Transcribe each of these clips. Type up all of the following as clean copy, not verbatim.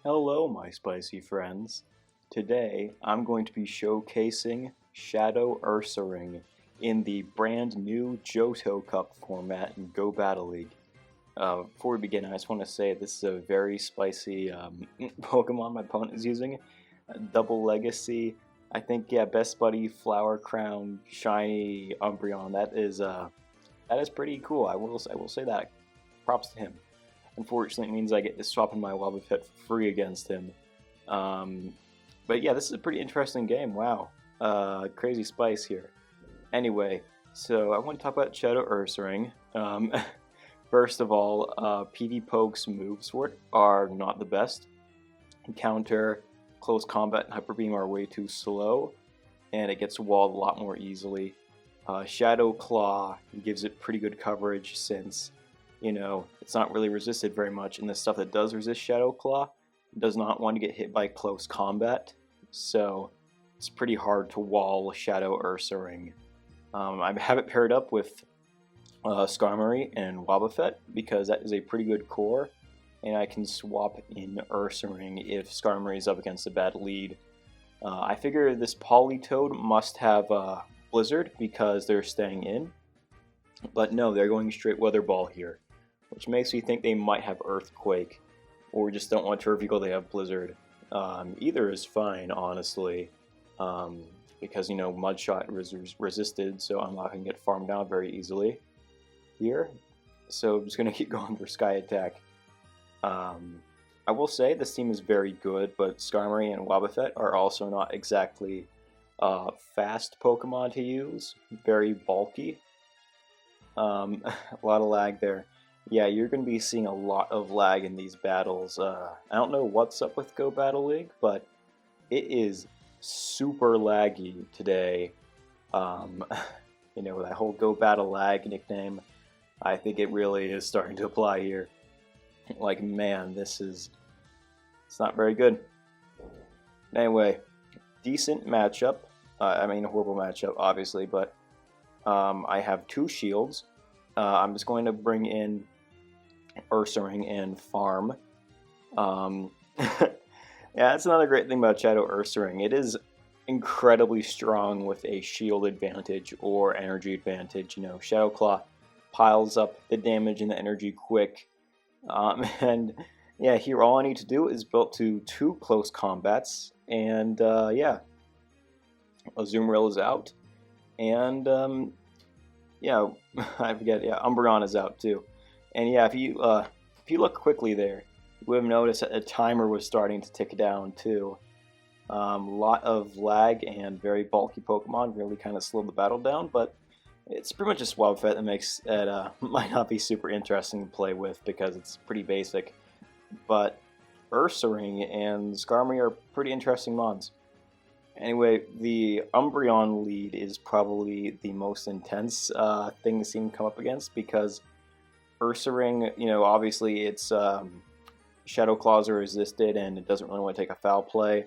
Hello, my spicy friends. Today, I'm going to be showcasing Shadow Ursaring in the brand new Johto Cup format in Go Battle League. Before we begin, I just want to say this is a very spicy Pokemon my opponent is using. Double Legacy. I think, yeah, Best Buddy, Flower Crown, Shiny Umbreon. That is pretty cool. I will say that. Props to him. Unfortunately, it means I get to swap in my Wobbuffet for free against him. But yeah, this is a pretty interesting game. Wow. Crazy spice here. Anyway, so I want to talk about Shadow Ursaring. First of all, PvPoke's moves for it are not the best. Encounter, close combat, and Hyper Beam are way too slow, and it gets walled a lot more easily. Shadow Claw gives it pretty good coverage since, you know, it's not really resisted very much, and the stuff that does resist Shadow Claw does not want to get hit by close combat, so it's pretty hard to wall Shadow Ursaring. I have it paired up with Skarmory and Wobbuffet because that is a pretty good core, and I can swap in Ursaring if Skarmory is up against a bad lead. I figure this Politoed must have Blizzard because they're staying in, but no, they're going straight Weather Ball here, which makes me think they might have Earthquake, or just don't want to reveal they have Blizzard. Either is fine, honestly, because, you know, Mudshot resisted, so I'm not going to get farmed down very easily here. So I'm just going to keep going for Sky Attack. I will say this team is very good, but Skarmory and Wobbuffet are also not exactly fast Pokemon to use. Very bulky. A lot of lag there. Yeah, you're going to be seeing a lot of lag in these battles. I don't know what's up with Go Battle League, but it is super laggy today. You know, that whole Go Battle Lag nickname, I think it really is starting to apply here. Like, man, it's not very good. Anyway, decent matchup. I mean, a horrible matchup, obviously, but I have two shields. I'm just going to bring in Ursaring and farm. Yeah, that's another great thing about Shadow Ursaring. It is incredibly strong with a shield advantage or energy advantage. You know, Shadow Claw piles up the damage and the energy quick. And yeah, here all I need to do is build to 2 close combats, and yeah, Azumarill is out, and yeah, I forget. Yeah, Umbreon is out too, and yeah, if you look quickly there, you would have noticed that the timer was starting to tick down too. Lot of lag and very bulky Pokemon really kind of slowed the battle down, but it's pretty much just Wobbuffet that makes it might not be super interesting to play with because it's pretty basic. But Ursaring and Skarmory are pretty interesting mons. Anyway, the Umbreon lead is probably the most intense thing to see him come up against because Ursaring, you know, obviously it's Shadow Claws are resisted and it doesn't really want to take a foul play.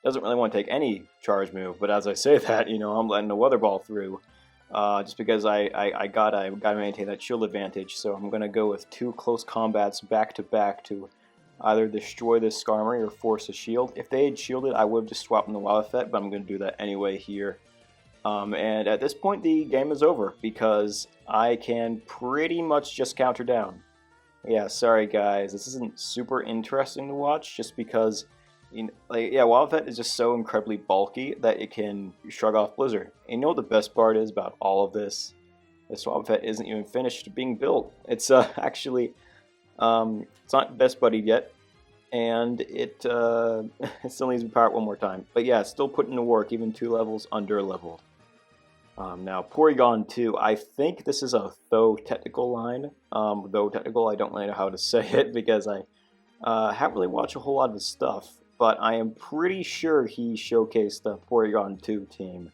Doesn't really want to take any charge move, but as I say that, you know, I'm letting the Weather Ball through. Just because I gotta maintain that shield advantage, so I'm gonna go with 2 close combats back to back to either destroy this Skarmory or force a shield. If they had shielded, I would have just swapped in the Wobbuffet, but I'm gonna do that anyway here. And at this point, the game is over because I can pretty much just counter down. Yeah, sorry guys, this isn't super interesting to watch, just because, you know, like, yeah, Wobbuffet is just so incredibly bulky that it can shrug off Blizzard. And you know what the best part is about all of this? This Wobbuffet isn't even finished being built. It's actually, it's not Best Buddy yet, and it still needs to be powered one more time. But yeah, it's still putting to work, even 2 levels under leveled. Now, Porygon 2, I think this is a though technical line. Though technical, I don't really know how to say it because I haven't really watched a whole lot of his stuff. But I am pretty sure he showcased the Porygon 2 team.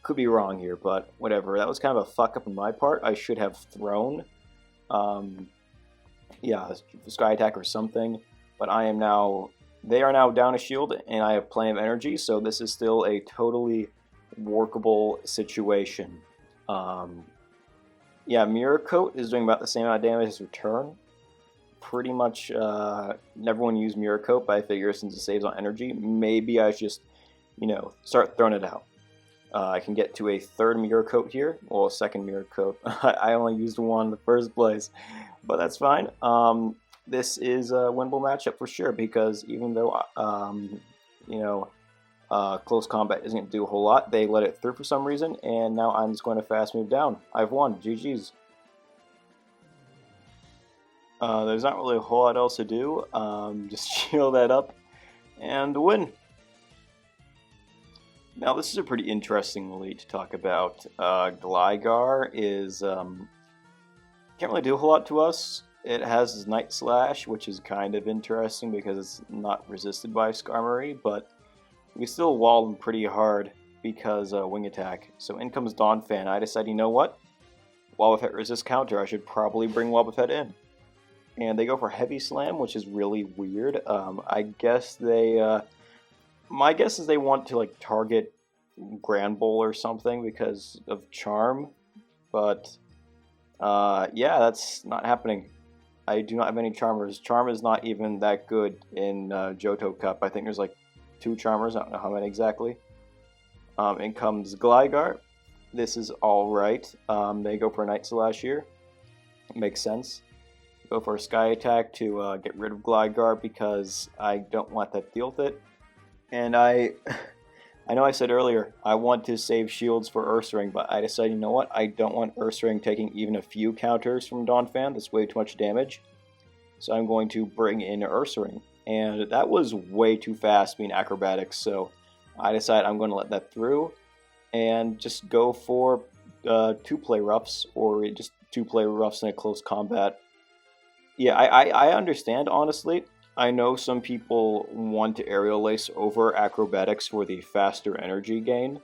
Could be wrong here, but whatever. That was kind of a fuck up on my part. I should have thrown, yeah, Sky Attack or something. But they are now down a shield, and I have plenty of energy, so this is still a totally workable situation. Yeah, Mirror Coat is doing about the same amount of damage as Return. pretty much never want to use Mirror Coat, but I figure since it saves on energy, maybe I should just, start throwing it out. I can get to a third Mirror Coat here, well, a second Mirror Coat. I only used one in the first place, but that's fine. This is a winnable matchup for sure, because even though, close combat isn't going to do a whole lot, they let it through for some reason, and now I'm just going to fast move down. I've won. GG's. There's not really a whole lot else to do. Just shield that up and win. Now this is a pretty interesting lead to talk about. Gligar is can't really do a whole lot to us. It has his Night Slash, which is kind of interesting because it's not resisted by Skarmory, but we still wall him pretty hard because Wing Attack. So in comes Donphan. I decide, you know what? Wobbuffet resist counter. I should probably bring Wobbuffet in. And they go for Heavy Slam, which is really weird. I guess they... my guess is they want to target Grand Bowl or something because of Charm. But yeah, that's not happening. I do not have any Charmers. Charm is not even that good in Johto Cup. I think there's 2 Charmers. I don't know how many exactly. In comes Gligar. This is alright. They go for a Night Slash here. Makes sense. Go for a Sky Attack to get rid of Gligar because I don't want that to deal with it. And I know I said earlier I want to save shields for Ursaring, but I decided, you know what? I don't want Ursaring taking even a few counters from Donphan. That's way too much damage. So I'm going to bring in Ursaring. And that was way too fast being acrobatics, so I decided I'm going to let that through and just go for 2-play roughs, or just 2-play roughs in a close combat. Yeah, I understand, honestly. I know some people want to aerial lace over acrobatics for the faster energy gain.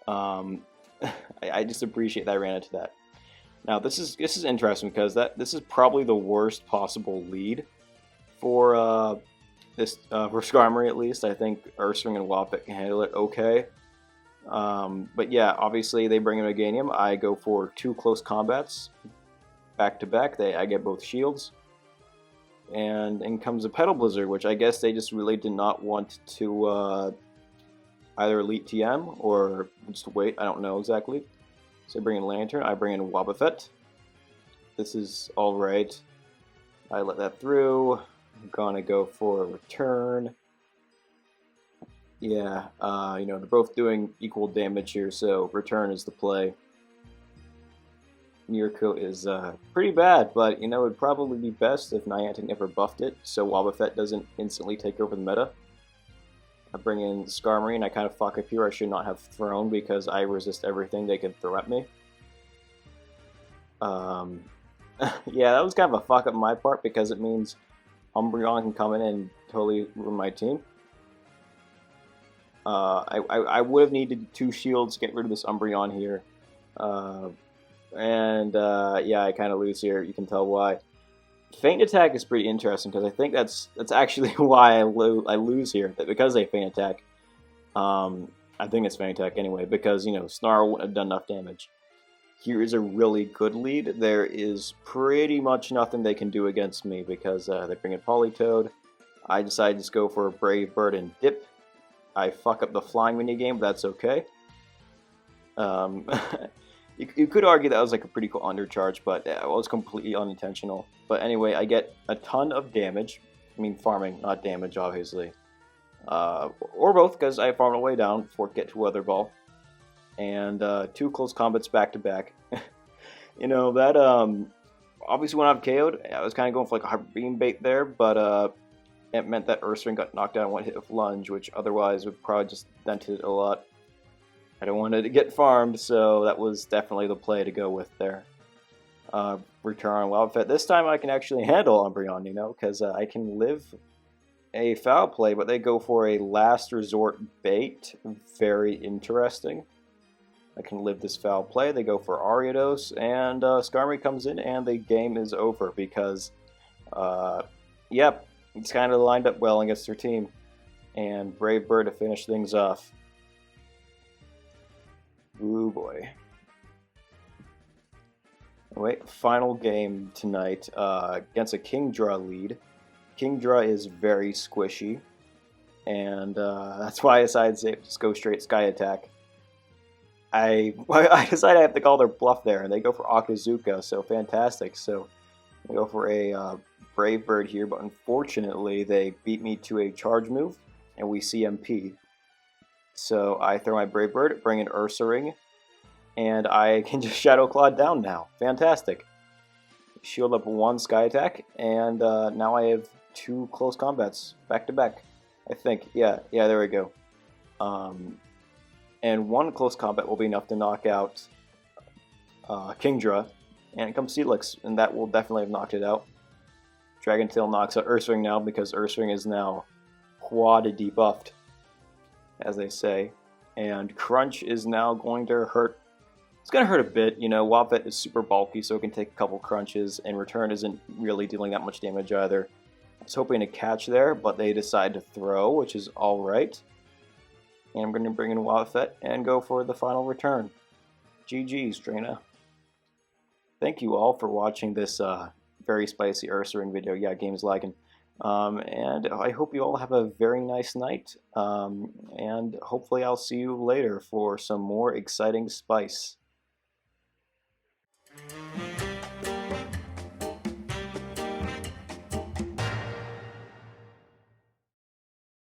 I just appreciate that I ran into that. Now this is interesting because this is probably the worst possible lead for for Skarmory at least. I think Ursaring and Wobbuffet can handle it okay. But yeah, obviously they bring in a Meganium. I go for 2 close combats back to back. I get both shields. And in comes a Petal Blizzard, which I guess they just really did not want to either Elite TM or just wait. I don't know exactly. So I bring in Lantern. I bring in Wobbuffet. This is alright. I let that through. I'm gonna go for a Return. Yeah, they're both doing equal damage here, so Return is the play. Mirror Coat is pretty bad, but it would probably be best if Niantic never buffed it, so Wobbuffet doesn't instantly take over the meta. I bring in Skarmory, and I kind of fuck up here. I should not have thrown because I resist everything they can throw at me. Yeah, that was kind of a fuck up on my part because it means Umbreon can come in and totally ruin my team. I would have needed 2 shields to get rid of this Umbreon here. Yeah, I kind of lose here. You can tell why. Feint Attack is pretty interesting because I think that's actually why I lose here. Because they Feint Attack. I think it's Feint Attack anyway because Snarl wouldn't have done enough damage. Here is a really good lead. There is pretty much nothing they can do against me because they bring in Politoed. I decide to just go for a Brave Bird and dip. I fuck up the flying minigame, but that's okay. You could argue that was a pretty cool undercharge, but it was completely unintentional. But anyway, I get a ton of damage. I mean farming, not damage, obviously. Or both, because I farmed all the way down before I get to Weather Ball. And 2 close combats back to back. That obviously when I've KO'd, I was kind of going for a Hyper Beam bait there, but it meant that Ursaring got knocked down one hit with Lunge, which otherwise would probably just dented it a lot. I don't want it to get farmed, so that was definitely the play to go with there. Return on Wobbuffet. This time I can actually handle Umbreon, because I can live a foul play, but they go for a last resort bait. Very interesting. I can live this foul play. They go for Ariados, and Skarmory comes in, and the game is over because, yep, it's kind of lined up well against their team. And Brave Bird to finish things off. Ooh boy. Wait, final game tonight against a Kingdra lead. Kingdra is very squishy, and that's why I decided to just go straight Sky Attack. I decided I have to call their bluff there, and they go for Akazuka, so fantastic. So I go for a Brave Bird here, but unfortunately they beat me to a charge move, and we CMP. So I throw my Brave Bird, bring in Ursaring, and I can just Shadow Claw down now. Fantastic. Shield up one Sky Attack, and now I have 2 close combats back to back. I think, yeah, there we go. And 1 close combat will be enough to knock out Kingdra, and it comes Steelix, and that will definitely have knocked it out. Dragon Tail knocks out Ursaring now, because Ursaring is now quad debuffed, as they say. And Crunch is now going to hurt. It's going to hurt a bit, you know. Wobbuffet is super bulky, so it can take a couple crunches, and Return isn't really dealing that much damage either. I was hoping to catch there, but they decide to throw, which is alright. And I'm going to bring in Wobbuffet and go for the final Return. GG's, Drana. Thank you all for watching this very spicy Ursaring video. Yeah, game's lagging. And I hope you all have a very nice night. And hopefully I'll see you later for some more exciting spice.